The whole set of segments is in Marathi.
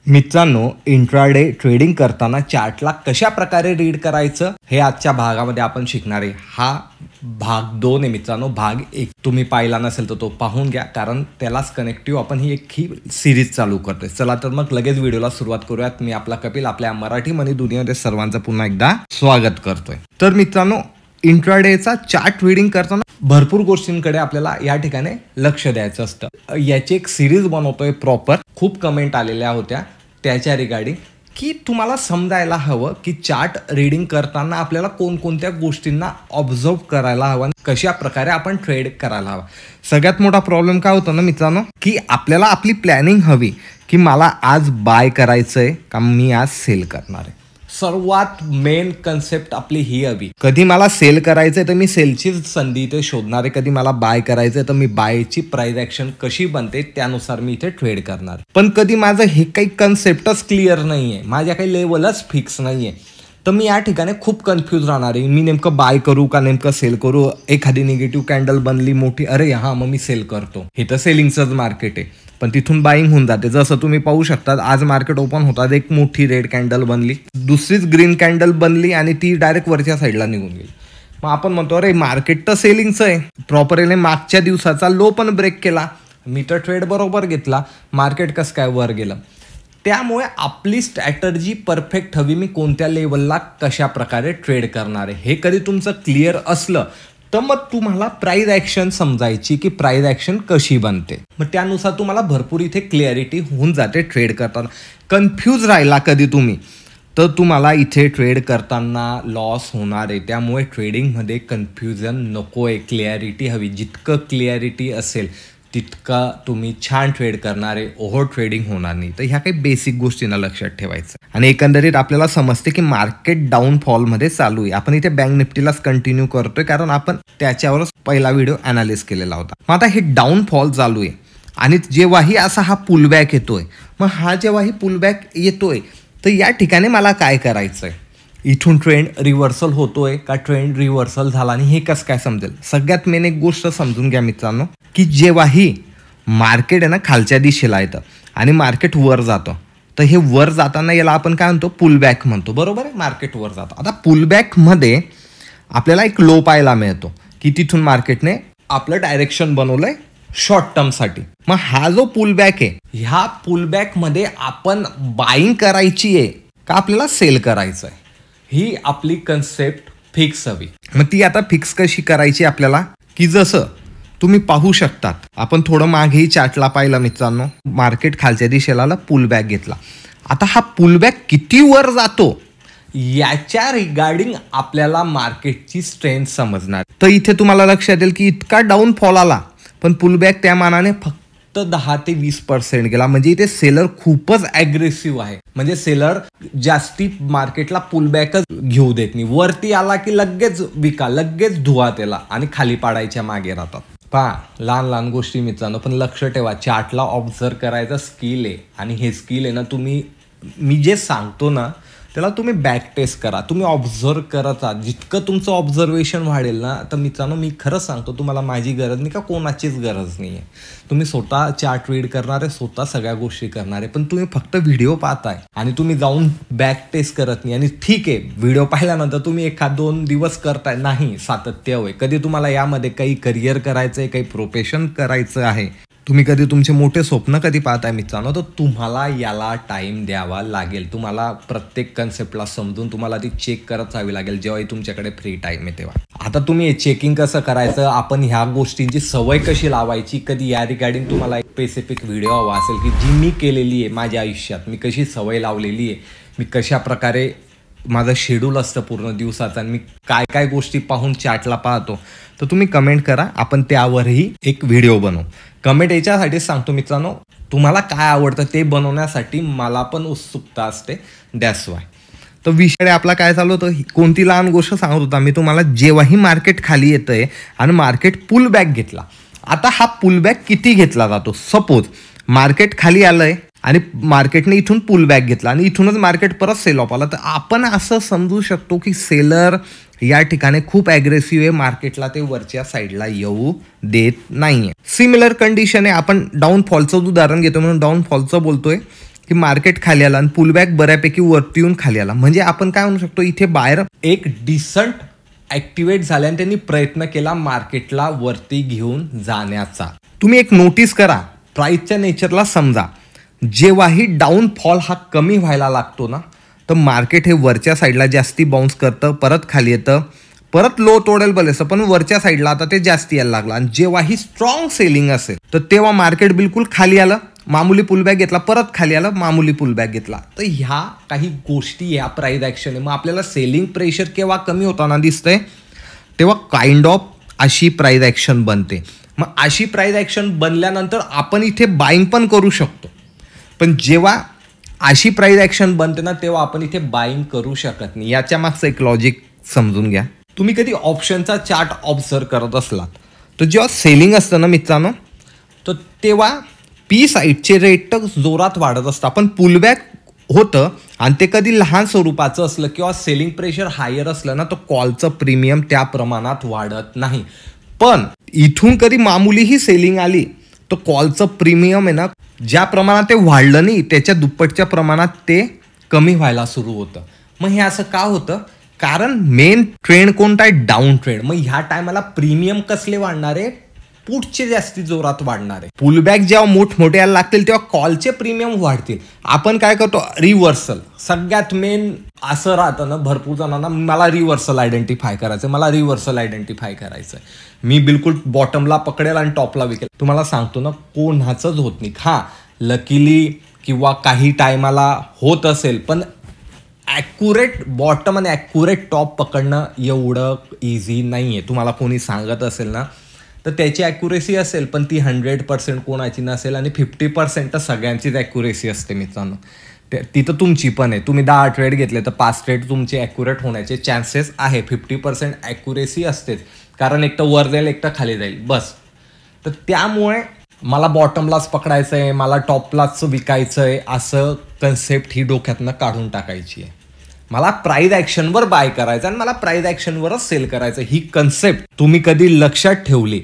मित्रांनो, इंट्राडे ट्रेडिंग करताना चार्टला कशा प्रकारे रीड करायचं हे आजच्या भागामध्ये आपण शिकणार आहे। हा भाग 2 आहे मित्रांनो। भाग 1 तुम्ही पाहिला नसेल तर तो पाहून घ्या, कारण त्यालाच कनेक्टिव्ह आपण ही सीरीज चालू करतोय। चला तर मग लगेच व्हिडिओला सुरुवात करूयात। मी आपला कपिल आपल्या मराठी मनी दुनियामध्ये सर्वांचं पुन्हा एकदा स्वागत करतोय। तर मित्रांनो, इंट्राडेचा चार्ट रीडिंग करताना भरपूर गोष्टींकडे आपल्याला या ठिकाणी लक्ष द्यायचं असतं। याची एक सिरीज बनवतोय प्रॉपर। खूप कमेंट आलेल्या होत्या त्याच्या रिगार्डिंग की तुम्हाला समजायला हवं की चार्ट रीडिंग करताना आपल्याला कोणकोणत्या गोष्टींना ऑब्झर्व करायला हवं, कशा प्रकारे आपण ट्रेड करायला हवा। सगळ्यात मोठा प्रॉब्लेम काय होतो ना मित्रांनो, की आपल्याला आपली प्लॅनिंग हवी की मला आज बाय करायचंय का मी आज सेल करणार आहे। सर्वात मेन कन्सेप्ट आपली ही हवी। कधी मला सेल करायचंय तर मी सेलची संधी इथे शोधणार आहे, कधी मला बाय करायचंय तर मी बायची प्राइस ऍक्शन कशी बनते त्यानुसार मी इथे ट्रेड करणार। पण कधी माझं हे काही कन्सेप्टच क्लिअर नाहीये, माझ्या काही लेवलच फिक्स नाहीये, तर मी या ठिकाणी खूप कन्फ्यूज राहणार आहे। मी नेमकं बाय करू का नेमकं सेल करू। एखादी निगेटिव्ह कॅन्डल बनली मोठी, अरे हा मग मी सेल करतो। हे तर सेलिंगचंच मार्केट आहे, पण तिथून बाईंग होऊन जाते। जसं तुम्ही पाहू शकता, आज मार्केट ओपन होतात, एक मोठी रेड कॅन्डल बनली, दुसरीच ग्रीन कॅन्डल बनली आणि ती डायरेक्ट वरच्या साईडला निघून गेली। मग आपण म्हणतो अरे मार्केट तर सेलिंगचं आहे, प्रॉपरली मागच्या दिवसाचा लो पण ब्रेक केला, मी तर ट्रेड बरोबर घेतला, मार्केट कसं काय वर गेलं। त्यामुळे आपली स्ट्रॅटर्जी परफेक्ट हवी, मी कोणत्या लेवलला कशा प्रकारे ट्रेड करणार आहे हे कधी तुमचं क्लिअर असलं तर मग तुम्हाला प्राइस ॲक्शन समजायची की प्राइस ॲक्शन कशी बनते। मग त्यानुसार तुम्हाला भरपूर इथे क्लॅरिटी होऊन जाते ट्रेड करताना। कन्फ्यूज राहिला कधी तुम्ही तर तुम्हाला इथे ट्रेड करताना लॉस होणार आहे। त्यामुळे ट्रेडिंगमध्ये कन्फ्युजन नको आहे, क्लॅरिटी हवी। जितकं क्लॅरिटी असेल तितका तुम्ही छान ट्रेड करणार आहे, ओव्हर ट्रेडिंग होणार नाही। तर ह्या काही बेसिक गोष्टींना लक्षात ठेवायचं आणि एकंदरीत आपल्याला समजते की मार्केट डाऊनफॉलमध्ये चालू आहे। आपण इथे बँक निफ्टीलाच कंटिन्यू करतोय, कारण आपण त्याच्यावरच पहिला व्हिडिओ अनालिसिस केलेला होता। मग आता हे डाऊनफॉल चालू आहे आणि जेव्हाही असा हा पुलबॅक येतोय, मग हा जेव्हाही पुलबॅक येतोय तर या ठिकाणी मला काय करायचंय। इथून ट्रेंड रिव्हर्सल होतोय का ट्रेंड रिव्हर्सल झाला आणि हे कसं काय समजेल। सगळ्यात मेन एक गोष्ट समजून घ्या मित्रांनो, की जेव्हाही मार्केट आहे ना खालच्या दिशेला येतं आणि मार्केट वर जातं, तर हे वर जाताना याला आपण काय म्हणतो, पुलबॅक म्हणतो, बरोबर आहे। मार्केट वर जातं। आता पुलबॅकमध्ये आपल्याला एक लो पाहायला मिळतो की तिथून मार्केटने आपलं डायरेक्शन बनवलंय शॉर्ट टर्मसाठी। मग हा जो पुलबॅक आहे, ह्या पुलबॅकमध्ये आपण बाईंग करायची आहे का आपल्याला सेल करायचं आहे, ही आपली कन्सेप्ट फिक्स हवी। मग ती आता फिक्स कशी करायची आपल्याला, की जसं तुम्ही पाहू शकतात, आपण थोडं मागेही चार्टला पाहिलं मित्रांनो, मार्केट खालच्या दिशेला पुलबॅक घेतला। आता हा पुलबॅक किती वर जातो याच्या रिगार्डिंग आपल्याला मार्केटची स्ट्रेंथ समजणार। तर इथे तुम्हाला लक्षात येईल की इतका डाऊनफॉल आला पण पुलबॅक त्या मानाने फक्त 10 ते 20% गेला। म्हणजे इथे सेलर खूपच ॲग्रेसिव्ह आहे, म्हणजे सेलर जास्ती मार्केटला पुलबॅकच घेऊ देत नाही। वरती आला की लगेच विका, लगेच धुवा त्याला आणि खाली पाडायच्या मागे राहतात। पहा, लहान लहान गोष्टी मित्रांनो, पण लक्ष ठेवा, चार्टला ऑब्झर्व करायचा स्किल आहे आणि हे स्किल आहे ना, मी जे सांगतो ना त्याला तुम्ही बॅक टेस्ट करा, तुम्ही ऑब्झर्व करत राहा। जितकं तुमचं ऑब्झर्वेशन वाढेल ना, तर मित्रांनो मी खरंच सांगतो तुम्हाला माझी गरज नाही का कोणाचीच गरज नाही आहे। तुम्ही स्वतः चार्ट रीड करणार आहे, स्वतः सगळ्या गोष्टी करणार आहे, पण तुम्ही फक्त व्हिडिओ पाहताय आणि तुम्ही जाऊन बॅक टेस्ट करत नाही। आणि ठीक आहे, व्हिडिओ पाहिल्यानंतर तुम्ही 1-2 दिवस करताय, नाही, सातत्य हवंय। कधी तुम्हाला यामध्ये काही करिअर करायचं आहे, काही प्रोफेशन करायचं आहे, तुम्ही कधी तुमचे मोठे स्वप्न कधी पाहताय मित्रांनो, तर तुम्हाला याला टाइम द्यावा लागेल। तुम्हाला प्रत्येक कन्सेप्टला समजून तुम्हाला ती चेक करत राहावी लागेल जेव्हाही तुमच्याकडे फ्री टाइम आहे तेव्हा। आता तुम्ही हे चेकिंग कसं करायचं, आपण ह्या गोष्टींची सवय कशी लावायची, कधी या रिगार्डिंग तुम्हाला एक स्पेसिफिक व्हिडिओ हवा असेल की जी मी केलेली आहे माझ्या आयुष्यात, मी कशी सवय लावलेली आहे, मी कशा प्रकारे माझं शेड्यूल असतं पूर्ण दिवसाचं आणि मी काय काय गोष्टी पाहून चार्टला पाहतो, तर तुम्ही कमेंट करा, आपण त्यावरही एक व्हिडिओ बनवू। कमेंट याच्यासाठी सांगतो मित्रांनो, तुम्हाला काय आवडतं ते बनवण्यासाठी मला पण उत्सुकता असते, दॅट्स वाय। तर विषय आपला काय चालू होतं, कोणती लहान गोष्ट सांगत होता मी तुम्हाला, जेव्हाही मार्केट खाली येतंय आणि मार्केट पुलबॅक घेतला। आता हा पुलबॅक किती घेतला जातो, सपोज मार्केट खाली आलंय आणि मार्केटने इथून पुलबॅक घेतला आणि इथूनच मार्केट परत सेल ऑफ आला, तर आपण असं समजू शकतो की सेलर या ठिकाणी खूप ॲग्रेसिव्ह आहे, मार्केटला ते वरच्या साईडला येऊ देत नाहीये। सिमिलर कंडिशन आहे, आपण डाऊनफॉलचं उदाहरण घेतो म्हणून डाऊनफॉलचं बोलतोय। की मार्केट खाली आलं आणि पुलबॅक बऱ्यापैकी वरती येऊन खाली आला, म्हणजे आपण काय म्हणू शकतो इथे बाहेर एक डिसंट ॲक्टिवेट झाले आणि त्यांनी प्रयत्न केला मार्केटला वरती घेऊन जाण्याचा. तुम्ही एक नोटीस करा, प्राईसच्या नेचरला समजा, जेव्हाही डाऊनफॉल हा कमी व्हायला लागतो ना, तर मार्केट हे वरच्या साईडला जास्ती बाउन्स करतं, परत खाली येतं, परत लो तोडेल बलेसं, पण वरच्या साईडला आता ते जास्ती यायला लागलं. आणि जेव्हाही स्ट्रॉंग सेलिंग असेल तर तेव्हा मार्केट बिलकुल खाली आलं, मामूली पुलबॅक घेतला, परत खाली आलं, मामूली पुलबॅक घेतला. तर ह्या काही गोष्टी ह्या प्राईस ॲक्शन आहे. मग आपल्याला सेलिंग प्रेशर केव्हा कमी होताना दिसतंय, तेव्हा काइंड ऑफ अशी प्राईस ॲक्शन बनते. मग अशी प्राईस ॲक्शन बनल्यानंतर आपण इथे बाईंग पण करू शकतो, पण जेव्हा अशी प्राईस ॲक्शन बनते ना तेव्हा आपण इथे बाईंग करू शकत नाही. याच्या मागचं एक लॉजिक समजून घ्या. तुम्ही कधी ऑप्शनचा चार्ट ऑब्झर्व करत असलात तर जेव्हा सेलिंग असतं ना मित्रांनो, तर तेव्हा पी साईडचे रेट तर जोरात वाढत असतं, पण पुलबॅक होतं आणि ते कधी लहान स्वरूपाचं असलं किंवा सेलिंग प्रेशर हायर असलं ना, तर कॉलचं प्रीमियम त्या प्रमाणात वाढत नाही. पण इथून कधी मामूलीही सेलिंग आली तर कॉलचं प्रीमियम आहे ना, ज्या प्रमाणात ते वाढलं नाही त्याच्या दुप्पटच्या प्रमाणात ते कमी व्हायला सुरू होतं. मग हे असं का होतं, कारण मेन ट्रेंड कोणता आहे, डाऊन ट्रेंड. मग ह्या टायमाला प्रीमियम कसले वाढणार आहे, पुढचे जास्ती जोरात वाढणार आहे. पुलबॅक जेव्हा मोठमोठे यायला लागतील तेव्हा कॉलचे प्रीमियम वाढतील. आपण काय करतो, रिव्हर्सल. सगळ्यात मेन असं राहतं ना भरपूर जणांना, मला रिव्हर्सल आयडेंटिफाय करायचं, मला रिव्हर्सल आयडेंटिफाय करायचं, मी बिलकुल बॉटमला पकडेल आणि टॉपला विकेल. तुम्हाला सांगतो ना, कोणाचंच होत नाही. हां, लकीली किंवा काही टायमाला होत असेल, पण ॲक्युरेट बॉटम आणि ॲक्युरेट टॉप पकडणं एवढं इझी नाही आहे. तुम्हाला कोणी सांगत असेल ना तर त्याची ॲक्युरेसी असेल, पण ती 100% कोणाची नसेल आणि 50% तर सगळ्यांचीच ॲक्युरेसी असते मित्रांनो. तिथं तुमची पण आहे. तुम्ही 10 ट्रेड घेतले तर 5 ट्रेड तुमचे ॲक्युरेट होण्याचे चान्सेस आहे. 50% ॲक्युरेसी असतेच, कारण एक तर वर जाईल एक तर खाली जाईल बस. तर त्यामुळे मला बॉटमलाच पकडायचं आहे, मला टॉपलाच विकायचं आहे, असं कन्सेप्ट ही डोक्यातनं काढून टाकायची आहे. मला प्राईस ॲक्शनवर बाय करायचं आणि मला प्राईस ॲक्शनवरच सेल करायचं, ही कन्सेप्ट तुम्ही कधी लक्षात ठेवली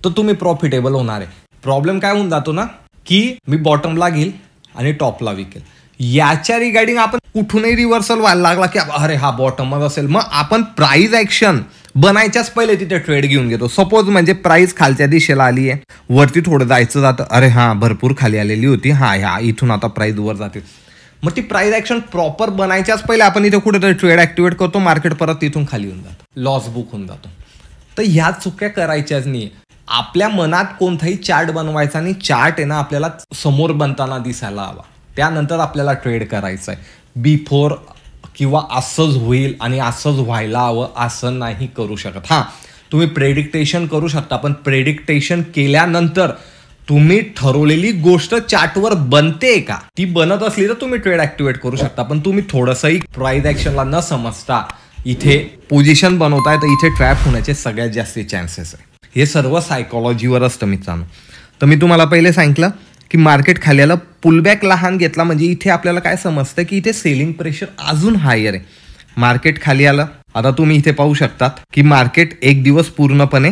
तर तुम्ही प्रॉफिटेबल होणार आहे. प्रॉब्लेम काय होऊन जातो ना, की मी बॉटमला घेईल आणि टॉपला विकेल, याच्या रिगार्डिंग आपण कुठूनही रिव्हर्सल व्हायला लागला की अरे हा बॉटमच असेल, मग आपण प्राईस ॲक्शन बनायच्याच पहिले तिथे ट्रेड घेऊन घेतो. सपोज म्हणजे प्राईस खालच्या दिशेला आली आहे, वरती थोडं जायचं जातं, अरे हां भरपूर खाली आलेली होती, ह्या इथून आता प्राईस वर जाते, मग ती प्राईस ॲक्शन प्रॉपर बनायच्याच पहिले आपण इथे कुठेतरी ट्रेड ॲक्टिवेट करतो, मार्केट परत तिथून खाली येऊन जातो, लॉस बुक होऊन जातो. तर ह्या चुक्या करायच्याच नाही. आपल्या मनात कोणताही चार्ट बनवायचा आणि चार्ट आहे ना आपल्याला समोर बनताना दिसायला हवा, त्यानंतर आपल्याला ट्रेड करायचं आहे. बिफोर किंवा असंच होईल आणि असंच व्हायला हवं असं नाही करू शकत. हां, तुम्ही प्रेडिक्टेशन करू शकता, पण प्रेडिक्टेशन केल्यानंतर तुम्ही ठरवलेली गोष्ट चार्टवर बनते का, ती बनत असली तर तुम्ही ट्रेड ॲक्टिवेट करू शकता. पण तुम्ही थोडंसंही प्राईस ॲक्शनला न समजता इथे पोझिशन बनवताय तर इथे ट्रॅप होण्याचे सगळ्यात जास्त चान्सेस आहे. हे सर्व सायकॉलॉजीवर असतं मित्रांनो. तर मी तुम्हाला पहिले सांगितलं की मार्केट खाली आलं, पुलबॅक लहान घेतला, म्हणजे इथे आपल्याला काय समजतं की इथे सेलिंग प्रेशर अजून हायर आहे. मार्केट खाली आलं, आता तुम्ही इथे पाहू शकतात की मार्केट एक दिवस पूर्णपणे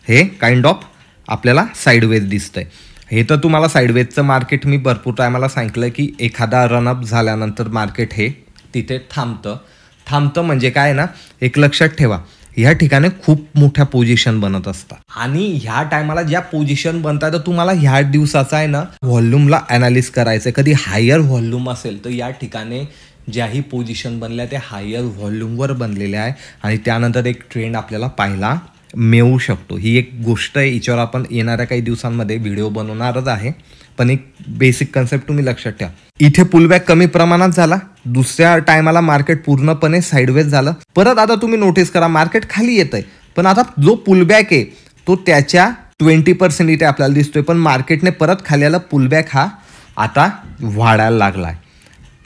हे काइंड ऑफ आपल्याला साईडवेज दिसतंय. हे तर तुम्हाला साईडवेजचं मार्केट मी भरपूर टायमाला सांगितलं की एखादा रनअप झाल्यानंतर मार्केट हे तिथे थांबतं म्हणजे काय ना, एक लक्षात ठेवा, ह्या ठिकाणी खूप मोठ्या पोझिशन बनत असतात आणि ह्या टायमाला ज्या पोझिशन बनतात तर तुम्हाला ह्या दिवसाचा आहे ना व्हॉल्यूमला ॲनालिस करायचं. कधी हायर व्हॉल्यूम असेल तर या ठिकाणी ज्याही पोझिशन बनल्या त्या हायर व्हॉल्यूमवर बनलेल्या आहे आणि त्यानंतर एक ट्रेंड आपल्याला पाहायला मिळू शकतो. ही एक गोष्ट आहे, हिच्यावर आपण येणाऱ्या काही दिवसांमध्ये व्हिडिओ बनवणारच आहे, पण एक बेसिक कन्सेप्ट तुम्ही लक्षात ठेवा. इथे पुलबॅक कमी प्रमाणात झाला, दुसऱ्या टायमाला मार्केट पूर्णपणे साईडवेज झालं, परत आता तुम्ही नोटीस करा मार्केट खाली येतंय, पण आता जो पुलबॅक आहे तो त्याच्या 20% इथे आपल्याला दिसतोय, पण मार्केटने परत खाली आलं, पुलबॅक हा आता वाढायला लागलाय.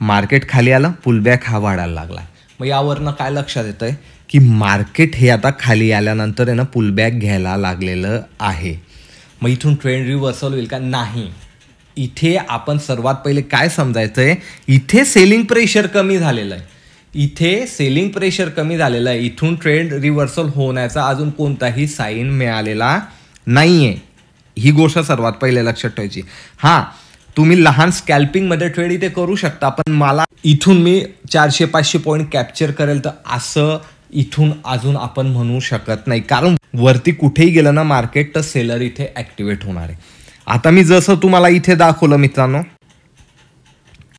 मार्केट खाली आलं, पुलबॅक हा वाढायला लागलाय. मग यावरनं काय लक्षात येतंय की मार्केट हे आता खाली आल्यानंतर आहे ना पुलबॅक घ्यायला लागलेलं आहे. मग इथून ट्रेंड रिव्हर्सल होईल का, नाही. इथे आपण सर्वात पहिले काय समजायचं आहे, इथे सेलिंग प्रेशर कमी झालेलं आहे, इथे सेलिंग प्रेशर कमी झालेलं आहे. इथून ट्रेंड रिव्हर्सल होण्याचा अजून कोणताही साईन मिळालेला नाही आहे. ही गोष्ट सर्वात पहिले लक्षात ठेवायची. हां, तुम्ही लहान स्कॅल्पिंग मध्ये ट्रेड इथे करू शकता, पण मला इथून मी 400-500 पॉईंट कॅप्चर करेल तर असं इथून अजून आपण म्हणू शकत नाही, कारण वरती कुठेही गेलं ना मार्केट तर सेलर इथे ऍक्टिव्हेट होणार आहे. आता मी जसं तुम्हाला इथे दाखवलं मित्रांनो,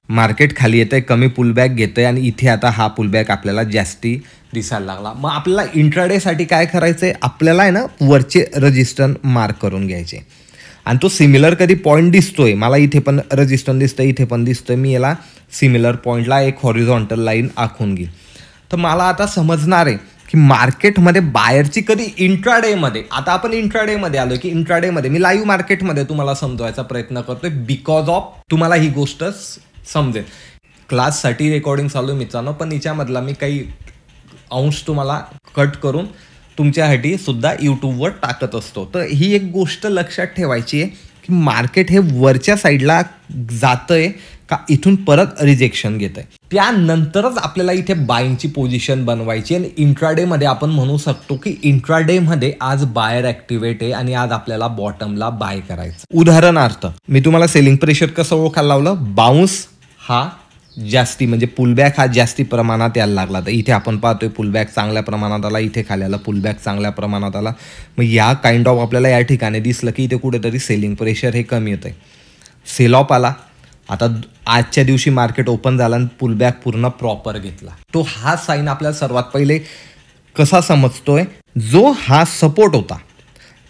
मार्केट खाली येतंय, कमी पुलबॅक घेतंय आणि इथे आता हा पुलबॅक आपल्याला जास्ती दिसायला लागला. मग आपल्याला इंट्राडेसाठी काय करायचंय, आपल्याला आहे ना वरचे रजिस्टर मार्क करून घ्यायचे आणि तो सिमिलर कधी पॉईंट दिसतोय, मला इथे पण रजिस्टर दिसतंय, इथे पण दिसतोय, मी याला सिमिलर पॉईंटला एक हॉरिझॉन्टल लाईन आखून घेईल. तर मला आता समजणार आहे की मार्केटमध्ये बायरची कधी इंट्राडेमध्ये, आता आपण इंट्राडेमध्ये आलो की इंट्राडेमध्ये मी लाईव्ह मार्केटमध्ये तुम्हाला समजवायचा प्रयत्न करतोय बिकॉज ऑफ तुम्हाला ही गोष्ट समजेल. क्लाससाठी रेकॉर्डिंग चालू मित्रांनो, पण याच्यामधला मी काही अंश तुम्हाला कट करून तुमच्यासाठी सुद्धा यूट्यूबवर टाकत असतो. तर ही एक गोष्ट लक्षात ठेवायची आहे की मार्केट हे वरच्या साईडला जातंय का इथून परत रिजेक्शन घेत आहे, त्यानंतरच आपल्याला इथे बाईंगची पोझिशन बनवायची. आणि इंट्राडेमध्ये आपण म्हणू शकतो की इंट्राडेमध्ये आज बायर ऍक्टिव्हेट आहे आणि आज आपल्याला बॉटमला बाय करायचं. उदाहरणार्थ मी तुम्हाला सेलिंग प्रेशर कसं ओळखायला लावलं, बाउन्स हा जास्ती म्हणजे पुलबॅक हा जास्ती प्रमाणात यायला लागला. तर इथे आपण पाहतोय पुलबॅक चांगल्या प्रमाणात आला, इथे खाली आला पुलबॅक चांगल्या प्रमाणात आला. मग या काइंड ऑफ आपल्याला या ठिकाणी दिसलं की इथे कुठेतरी सेलिंग प्रेशर हे कमी येतंय, सेल ऑफ आला. आता आजच्या दिवशी मार्केट ओपन झालं आणि पुलबॅक पूर्ण प्रॉपर घेतला. तो हा साईन आपल्याला सर्वात पहिले कसा समजतोय, जो हा सपोर्ट होता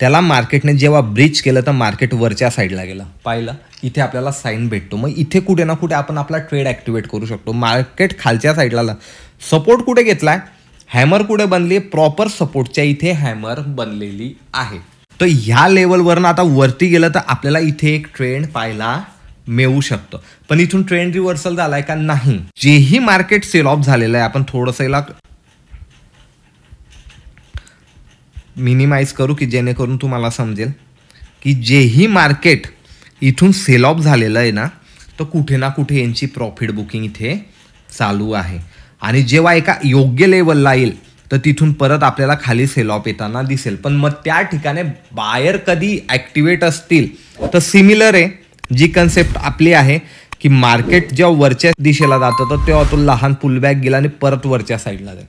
त्याला मार्केटने जेव्हा ब्रीच केलं तर मार्केट वरच्या साईडला गेलं, पाहिलं इथे आपल्याला साईन भेटतो. मग इथे कुठे ना कुठे आपण आपला ट्रेड ॲक्टिवेट करू शकतो. मार्केट खालच्या साईडला सपोर्ट कुठे घेतलाय, हॅमर कुठे बनली, प्रॉपर सपोर्टच्या इथे हॅमर बनलेली आहे. तर ह्या लेवलवरनं आता वरती गेलं तर आपल्याला इथे एक ट्रेंड पाहायला मिळू शकतं. पण इथून ट्रेंड रिव्हर्सल झालाय का नाही, जेही मार्केट सेल ऑफ झालेलं आहे, आपण थोडंसं याला मिनिमाइज करू की जेणेकरून तुम्हाला समजेल की जेही मार्केट इथून सेल ऑफ झालेलं आहे ना, तर कुठे ना कुठे यांची प्रॉफिट बुकिंग इथे चालू आहे. आणि जेव्हा एका योग्य लेवलला येईल तर तिथून परत आपल्याला खाली सेल ऑफ येताना दिसेल. पण मग त्या ठिकाणी बायर कधी ॲक्टिवेट असतील तर सिमिलर आहे जी कन्सेप्ट आपली आहे की मार्केट जेव्हा वरच्या दिशेला जातं तर तेव्हा तो लहान पुलबॅक गेला आणि परत वरच्या साईडला जाईल.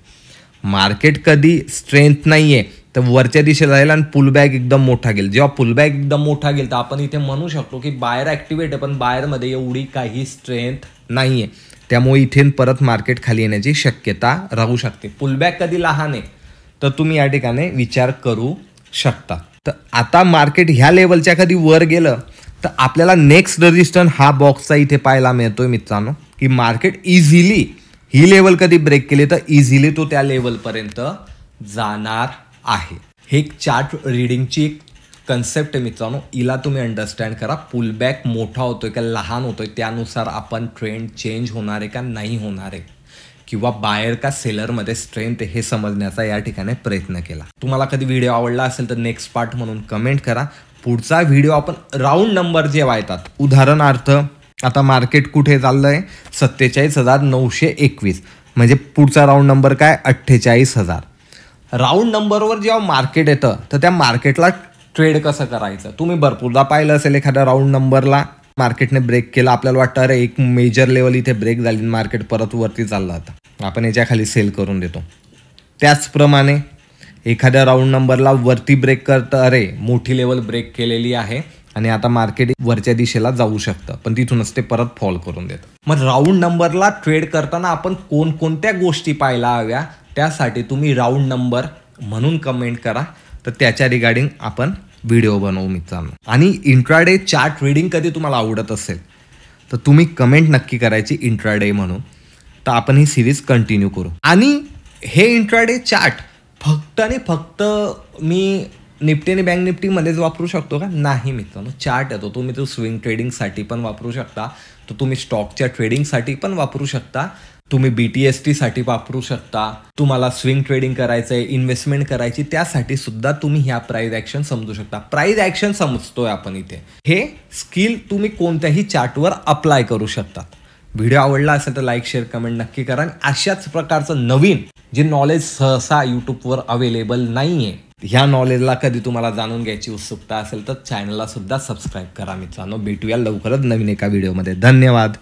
मार्केट कधी स्ट्रेंथ नाही आहे तर वरच्या दिशेला जाईल आणि पुलबॅक एकदम मोठा गेल. जेव्हा पुलबॅक एकदम मोठा गेल तर आपण इथे म्हणू शकतो की बायर ॲक्टिवेट आहे, पण बायरमध्ये एवढी काही स्ट्रेंथ नाही आहे, त्यामुळे इथे परत मार्केट खाली येण्याची शक्यता राहू शकते. पुलबॅक कधी लहान आहे तर तुम्ही या ठिकाणी विचार करू शकता. तर आता मार्केट ह्या लेवलच्या कधी वर गेलं तर आपल्याला नेक्स्ट रेजिस्टन्स हा बॉक्सचा इथे पाहायला मिळतोय मित्रांनो, की मार्केट इझिली ही लेवल कधी ब्रेक केली तर इझिली तो त्या लेवलपर्यंत जाणार आहे. हे एक चार्ट रिडिंगची एक कन्सेप्ट आहे मित्रांनो, हिला तुम्ही अंडरस्टँड करा. पुलबॅक मोठा होतोय का लहान होतोय त्यानुसार आपण ट्रेंड चेंज होणार आहे का नाही होणार आहे, किंवा बायर का सेलरमध्ये स्ट्रेंथ आहे हे समजण्याचा या ठिकाणी प्रयत्न केला. तुम्हाला कधी व्हिडिओ आवडला असेल तर नेक्स्ट पार्ट म्हणून कमेंट करा. पुढचा व्हिडिओ आपण राऊंड नंबर जेव्हा येतात, उदाहरणार्थ आता मार्केट कुठे चाललंय 47,921, म्हणजे पुढचा राऊंड नंबर काय 48,000. राऊंड नंबरवर जेव्हा मार्केट येतं तर त्या मार्केटला ट्रेड कसं करायचं तुम्ही भरपूरदा पाहिलं असेल. एखाद्या राऊंड नंबरला मार्केटने ब्रेक केला, आपल्याला वाटतं अरे एक मेजर लेवल इथे ब्रेक झाली, मार्केट परत वरती चाललं होतं, आपण याच्या खाली सेल करून देतो. त्याचप्रमाणे एखाद्या राऊंड नंबरला वरती ब्रेक करतं, अरे मोठी लेवल ब्रेक केलेली आहे आणि आता मार्केट वरच्या दिशेला जाऊ शकतं, पण तिथूनच ते परत फॉल करून देतं. मग राऊंड नंबरला ट्रेड करताना आपण कोणकोणत्या गोष्टी पाहायला हव्या त्यासाठी तुम्ही राऊंड नंबर म्हणून कमेंट करा, तर त्याच्या रिगार्डिंग आपण व्हिडिओ बनवू मित्रांनो. आणि इंट्राडे चार्ट रीडिंग कधी तुम्हाला आवडत असेल तर तुम्ही कमेंट नक्की करायची इंट्राडे म्हणून, तर आपण ही सिरीज कंटिन्यू करू. आणि हे इंट्राडे चार्ट फक्त आणि फक्त मी निफ्टी आणि बँक निफ्टीमध्येच वापरू शकतो का? नाही मित्रांनो, चार्ट येतो तुम्ही तो स्विंग ट्रेडिंगसाठी पण वापरू शकता, तो तुम्ही स्टॉकच्या ट्रेडिंगसाठी पण वापरू शकता, तुम्ही BTST साठी वापरू शकता, तुम्हाला स्विंग ट्रेडिंग करायचं आहे, इन्व्हेस्टमेंट करायची त्यासाठी सुद्धा तुम्ही ह्या प्राइस ॲक्शन समजू शकता. प्राइस ॲक्शन समजतोय आपण इथे, हे स्किल तुम्ही कोणत्याही चार्टवर अप्लाय करू शकता. व्हिडिओ आवडला असेल तर लाईक शेअर कमेंट नक्की करा. आणि अशाच प्रकारचं नवीन जे नॉलेज सहसा यूट्यूबवर अवेलेबल नाही आहे ह्या नॉलेजला कधी तुम्हाला जाणून घ्यायची उत्सुकता असेल तर चॅनलला सुद्धा सबस्क्राईब करा मित्रांनो. भेटूया लवकरच नवीन एका व्हिडिओमध्ये. धन्यवाद.